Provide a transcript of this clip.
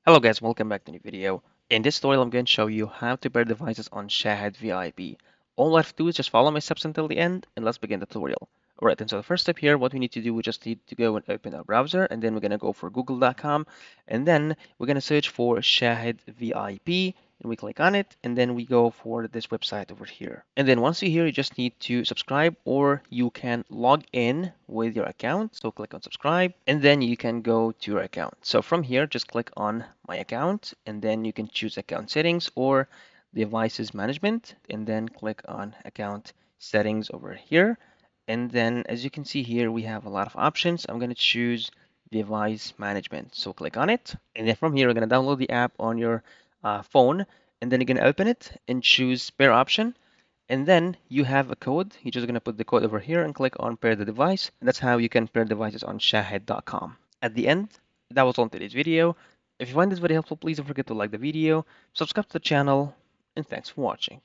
Hello guys, welcome back to a new video. In this tutorial, I'm going to show you how to pair devices on Shahid VIP. All I have to do is just follow my steps until the end, and let's begin the tutorial. Alright, and so the first step here, what we need to do, we just need to go and open our browser, and then we're going to go for google.com, and then we're going to search for Shahid VIP, and we click on it, and then we go for this website over here. And then once you're here, you just need to subscribe, or you can log in with your account. So click on subscribe, and then you can go to your account. So from here, just click on my account, and then you can choose account settings or devices management, and then click on account settings over here. And then as you can see here, we have a lot of options. I'm going to choose device management. So click on it. And then from here, we're going to download the app on your phone. And then you're going to open it and choose pair option. And then you have a code. You're just going to put the code over here and click on pair the device. And that's how you can pair devices on Shahid.com. At the end, that was all today's video. If you find this video helpful, please don't forget to like the video, subscribe to the channel, and thanks for watching.